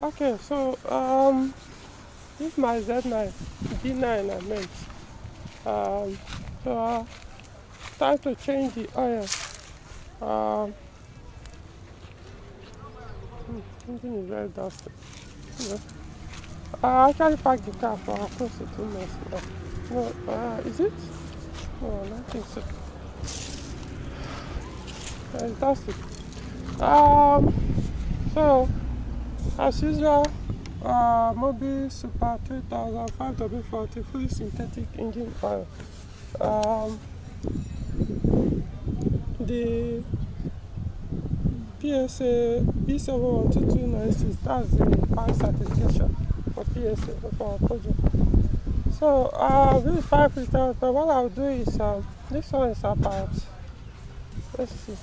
Okay, so this is my Z9 D9 I meant. So time to change the oil. Um, Engine is very dusty. Yeah. I actually parked the car for close to 2 months now. No, is it? No, I don't think so. It's dusty. So as usual, Mobil Super 3000 5W40 fully synthetic engine oil. The PSA B712296, that's the fine certification for PSA for Peugeot. So this is 5 liters, but what I'll do is this one is about, let's see,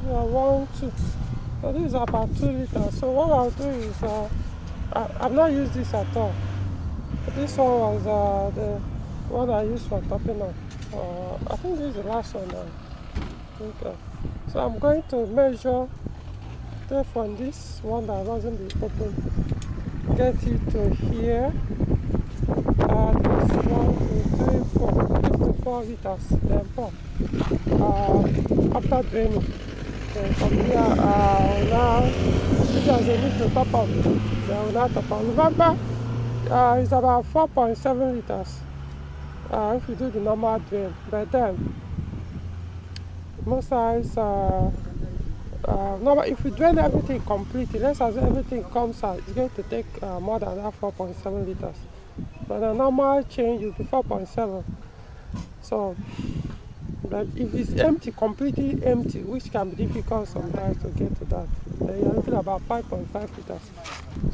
yeah, 1, 2. So this is about 2 liters. So what I'll do is I've not used this at all. This one was the one I used for topping up. I think this is the last one. So I'm going to measure from this one that wasn't be open, get it to here. This 1, 2, 3, 4, get to 4 liters, then pour. After draining. Then from here, now, because they need to top up, they will not top up. Remember, it's about 4.7 liters if you do the normal drain. But then, most times, if you drain everything completely, let's assume everything comes out, it's going to take more than that 4.7 liters. But the normal change will be 4.7. So, but if it's empty, completely empty, which can be difficult sometimes to get to that, then you're looking about 5.5 liters.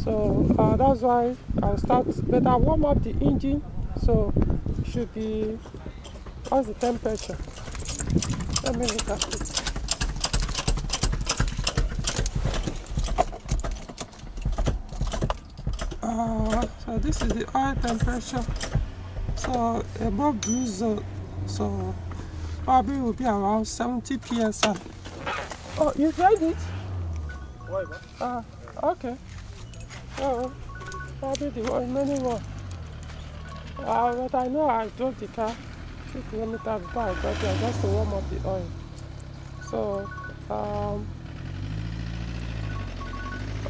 So that's why I'll start, but I warm up the engine, so it should be, what's the temperature? Let me look at it. So this is the oil temperature. So above blue zone, so probably will be around 70 psi. Oh, you tried it? Why? Okay. Oh, probably the remaining one. But I know I drove the car 2 kilometers before I got here just to warm up the oil. So,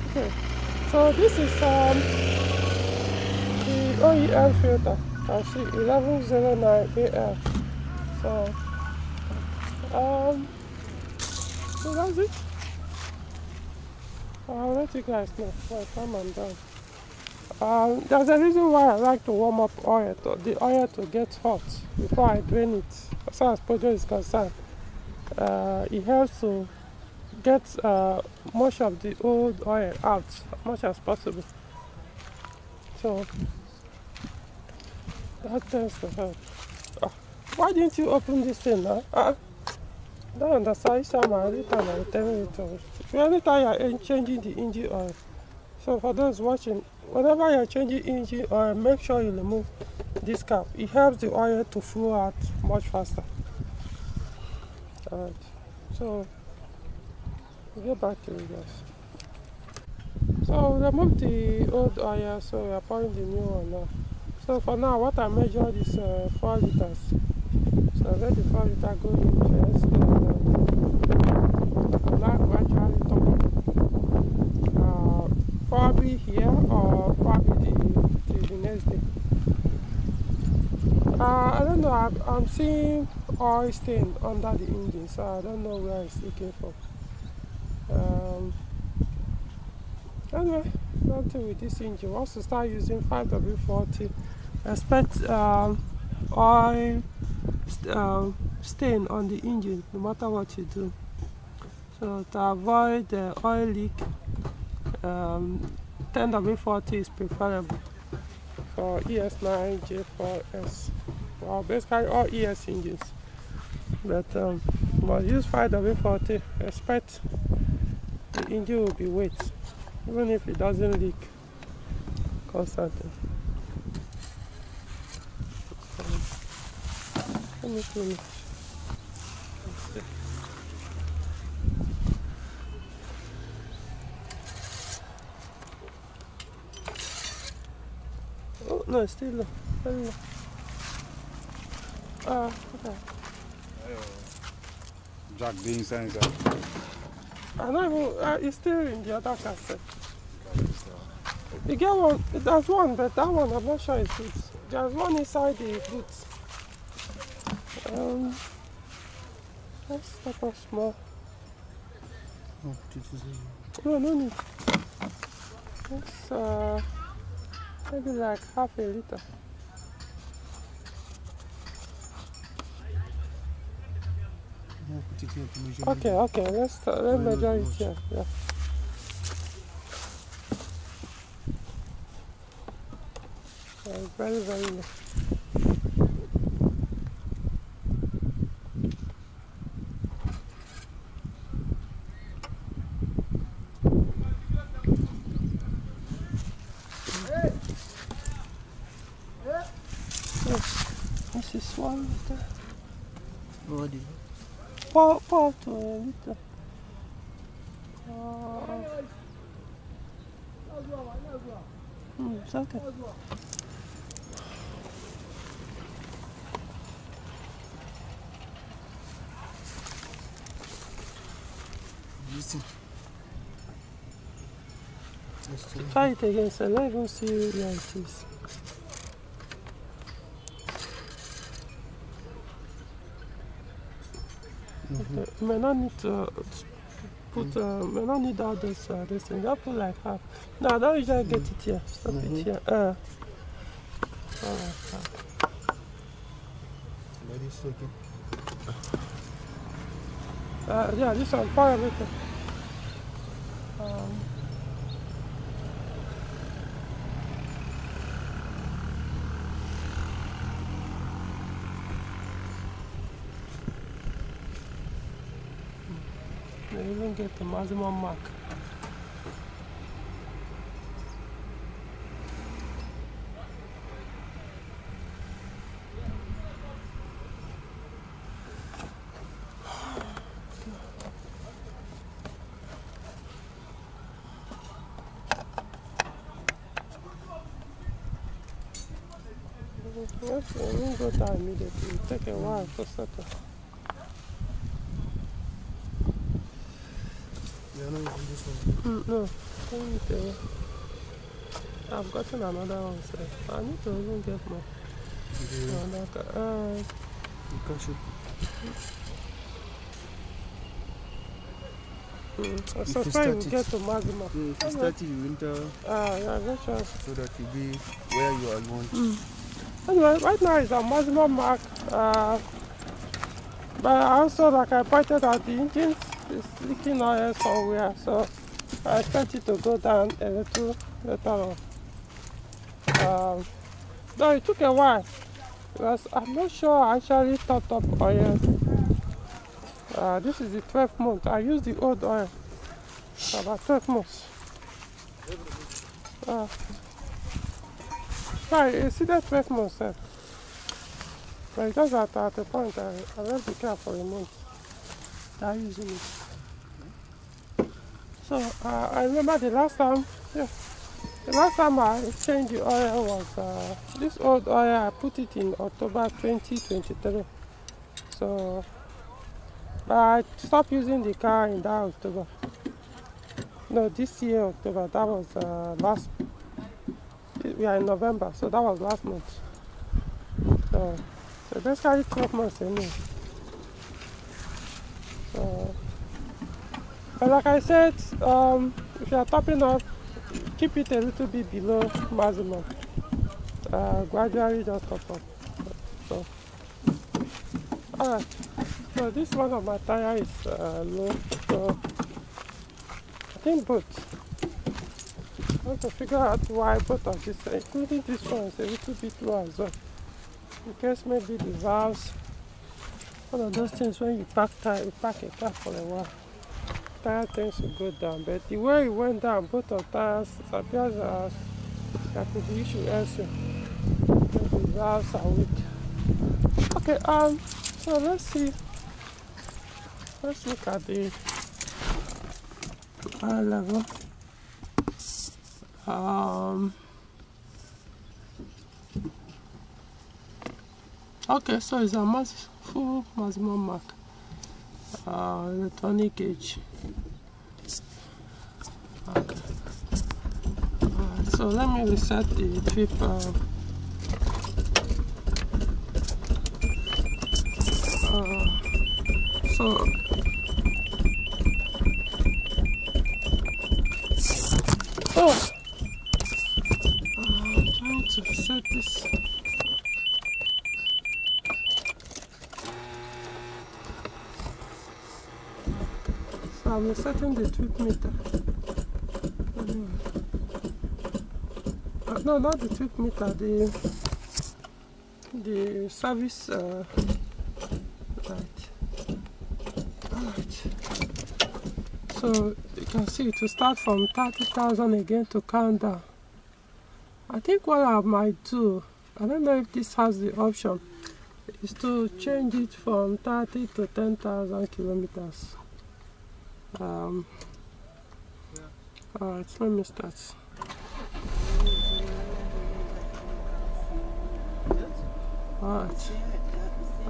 okay. So this is the OEM filter. I see 1109 AL. So that's it. I'll let you guys know by the time I'm done. There's a reason why I like to warm up the oil to get hot before I drain it. As far as Peugeot is concerned, it helps to get much of the old oil out as much as possible. So that tends to help. Why didn't you open this thing now? I don't understand. Every time I tell you to. Anytime you're changing the engine oil. So for those watching, whenever you're changing engine oil, make sure you remove this cap. It helps the oil to flow out much faster. Alright. So we'll get back to you guys. So remove the old oil, so we are pouring the new one now. So for now, what I measured is 4 liters. So I let the 4 liter go in first, and now gradually top up. Probably here or probably the next day. I don't know, I'm seeing oil stain under the engine, so I don't know where it's leaking from. Anyway, nothing with this engine. Once you start using 5W40, expect oil stain on the engine no matter what you do. So to avoid the oil leak, 10W40 is preferable for ES9, J4S, well basically all ES engines. But use 5W40, expect the engine will be wet, even if it doesn't leak constantly. Let me finish. No, it's still low. Very low. Okay. Jack the inside. I don't even, it's still in the other cassette. You get one, there's one, but that one I'm not sure it's good. There's one inside the boots. Let's stop off small. Oh, no need. It's maybe like half a liter. Okay, let's measure it here. Yeah. Very, very low. This is 1 liter. What is it? Pour to a liter. It's okay. Try it again, so let me see where it is. Okay. You may not need to put, may not need all this thing. Just put like half. No, I don't usually get it here. Stop it here. Yeah, this one, pour everything. They even get the maximum mark. Yes, we won't go down immediately. It'll take a while to settle. Yeah, no, this one. No, don't need to. I've gotten another one, so I need to even get more. Yeah. You can shoot. I suspect you get to maximum. Yeah, if you start it, you enter. Yeah, that's sure. So that you be where you want. Anyway, right now it's a maximum mark. But also, like I pointed out, the engine is leaking oil somewhere, so I expect it to go down a little later on. Though it took a while, because I'm not sure I actually topped up oil. This is the 12th month. I used the old oil for about 12 months. Right, you see that 12 months, sir. But it does at a point, I will be careful for a month. I'm using it. So, I remember the last time, the last time I changed the oil was this old oil. I put it in October 2023. So, but I stopped using the car in that October. No, this year October. That was we are in November, so that was last month. So basically 12 months anyway. So, but like I said, if you are topping up, keep it a little bit below maximum. Gradually just top up. So, alright. So this one of my tire is low. So I think both. I want to figure out why both of these, including this one, is a little bit low as well. In case maybe the valves, one of those things when you park a car for a while, tire tends to go down. But the way it went down, both of tires, it appears as there could be issue elsewhere. The valves are weak. Okay, so let's see. Let's look at the oil level. Okay, so it's a full maximum mark. Electronic gauge. Okay. So let me reset the trip. So I'm trying to reset this. So I'm resetting the trip meter. No, not the trip meter, the service light. Alright. So you can see it will start from 30,000 again to count down. I think what I might do, I don't know if this has the option, is to change it from 30 to 10,000 kilometers. Alright, let me start. Alright.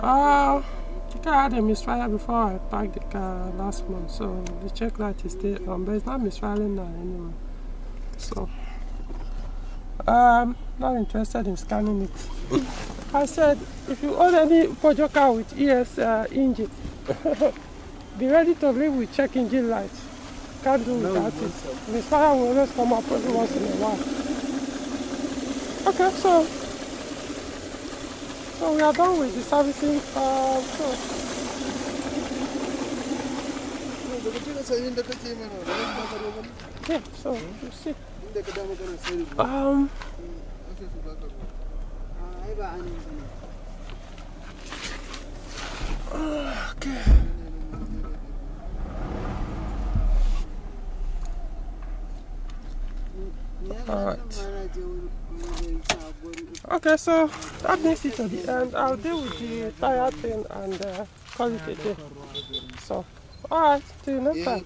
I think I had a misfire before I parked the car last month, so the check light is still on, but it's not misfiring now anyway. So not interested in scanning it. I said if you own any Peugeot car with ES engine, be ready to live with check engine lights. Can't do without it. Misfire will always come up every once in a while. Okay, so we are done with the servicing. Yeah, so you see. Okay. Alright. Okay, so that brings it to the end. I'll deal with the tire thing and call it a day. So, alright, till next time.